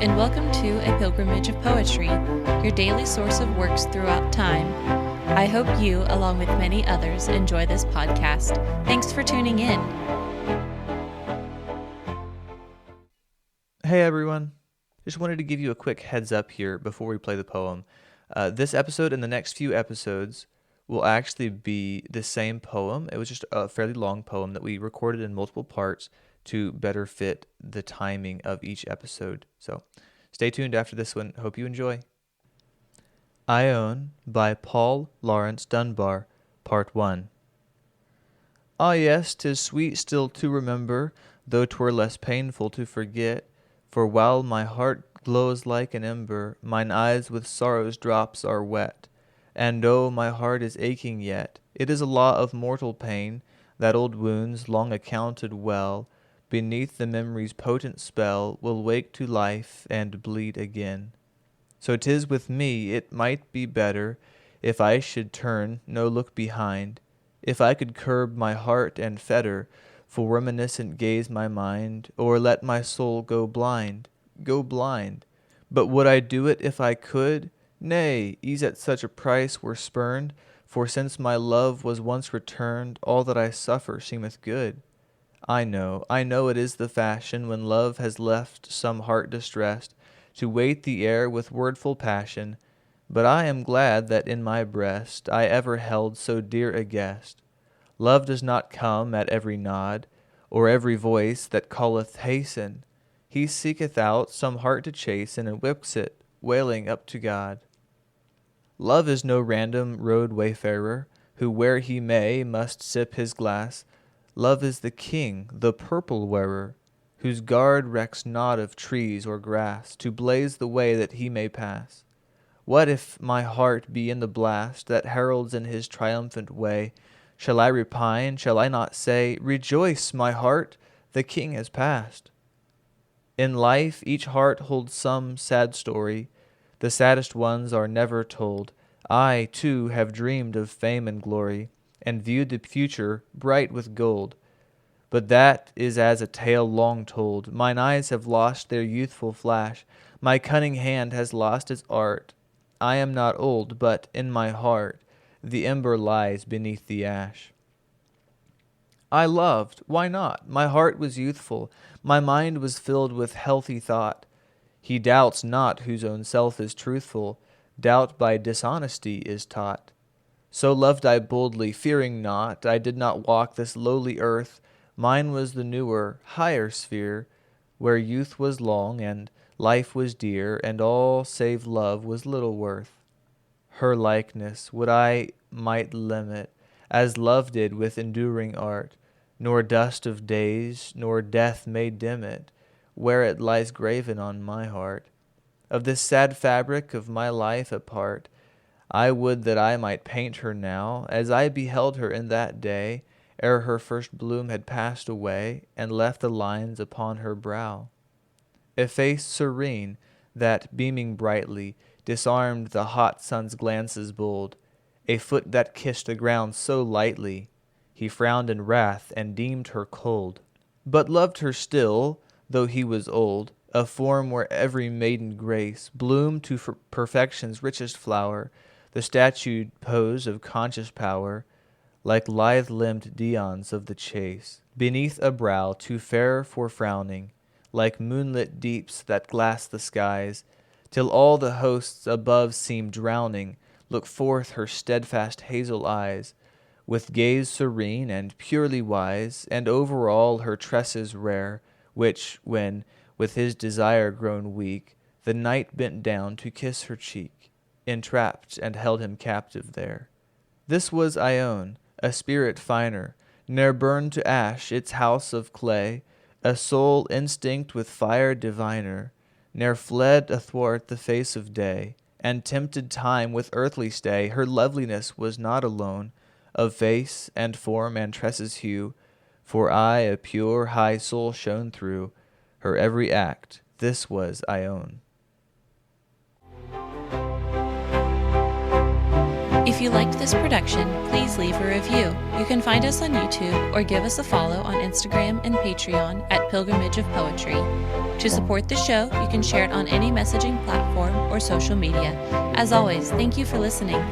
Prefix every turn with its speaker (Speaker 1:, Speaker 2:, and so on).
Speaker 1: and welcome to A Pilgrimage of Poetry, your daily source of works throughout time. I hope you, along with many others, enjoy this podcast. Thanks for tuning in.
Speaker 2: Hey everyone, just wanted to give you a quick heads up here before we play the poem. This episode and the next few episodes will actually be the same poem. It was just a fairly long poem that we recorded in multiple parts to better fit the timing of each episode. So stay tuned after this one. Hope you enjoy. Ione by Laurence Dunbar, Part 1. Ah yes, 'tis sweet still to remember, though 'twere less painful to forget. For while my heart glows like an ember, mine eyes with sorrow's drops are wet. And oh, my heart is aching yet. It is a law of mortal pain, that old wounds, long accounted well, beneath the memory's potent spell, will wake to life and bleed again. So 'tis with me. It might be better if I should turn, no look behind, if I could curb my heart and fetter for reminiscent gaze my mind, or let my soul go blind. But would I do it if I could? Nay, ease at such a price were spurned, for since my love was once returned, all that I suffer seemeth good. I know it is the fashion, when love has left some heart distressed, to weight the air with wordful passion, but I am glad that in my breast I ever held so dear a guest. Love does not come at every nod, or every voice that calleth hasten. He seeketh out some heart to chasten, and whips it, wailing up to God. Love is no random road wayfarer, who where he may must sip his glass. Love is the king, the purple wearer, whose guard recks not of trees or grass, to blaze the way that he may pass. What if my heart be in the blast that heralds in his triumphant way? Shall I repine? Shall I not say, "Rejoice, my heart, the king has passed"? In life each heart holds some sad story. The saddest ones are never told. I, too, have dreamed of fame and glory, and viewed the future bright with gold. But that is as a tale long told. Mine eyes have lost their youthful flash. My cunning hand has lost its art. I am not old, but in my heart the ember lies beneath the ash. I loved, why not? My heart was youthful, my mind was filled with healthy thought. He doubts not whose own self is truthful, doubt by dishonesty is taught. So loved I boldly, fearing naught. I did not walk this lowly earth. Mine was the newer, higher sphere, where youth was long and life was dear, and all save love was little worth. Her likeness would I might limit, as love did with enduring art, nor dust of days, nor death may dim it, where it lies graven on my heart. Of this sad fabric of my life a part, I would that I might paint her now, as I beheld her in that day, ere her first bloom had passed away, and left the lines upon her brow. A face serene, that, beaming brightly, disarmed the hot sun's glances bold, a foot that kissed the ground so lightly, he frowned in wrath and deemed her cold, but loved her still, though he was old, a form where every maiden grace bloomed to perfection's richest flower, the statued pose of conscious power, like lithe-limbed Dions of the chase, beneath a brow too fair for frowning, like moonlit deeps that glass the skies, till all the hosts above seem drowning, look forth her steadfast hazel eyes, with gaze serene and purely wise, and over all her tresses rare, which, when, with his desire grown weak, the night bent down to kiss her cheek, entrapped and held him captive there. This was Ione, a spirit finer, ne'er burned to ash its house of clay, a soul instinct with fire diviner, ne'er fled athwart the face of day, and tempted time with earthly stay. Her loveliness was not alone, of face and form and tresses hue, for aye a pure high soul shone through her every act. This was Ione.
Speaker 1: If If you liked this production, please leave a review. You can find us on YouTube or give us a follow on Instagram and Patreon at Pilgrimage of Poetry. To support the show, you can share it on any messaging platform or social media. As always, thank you for listening.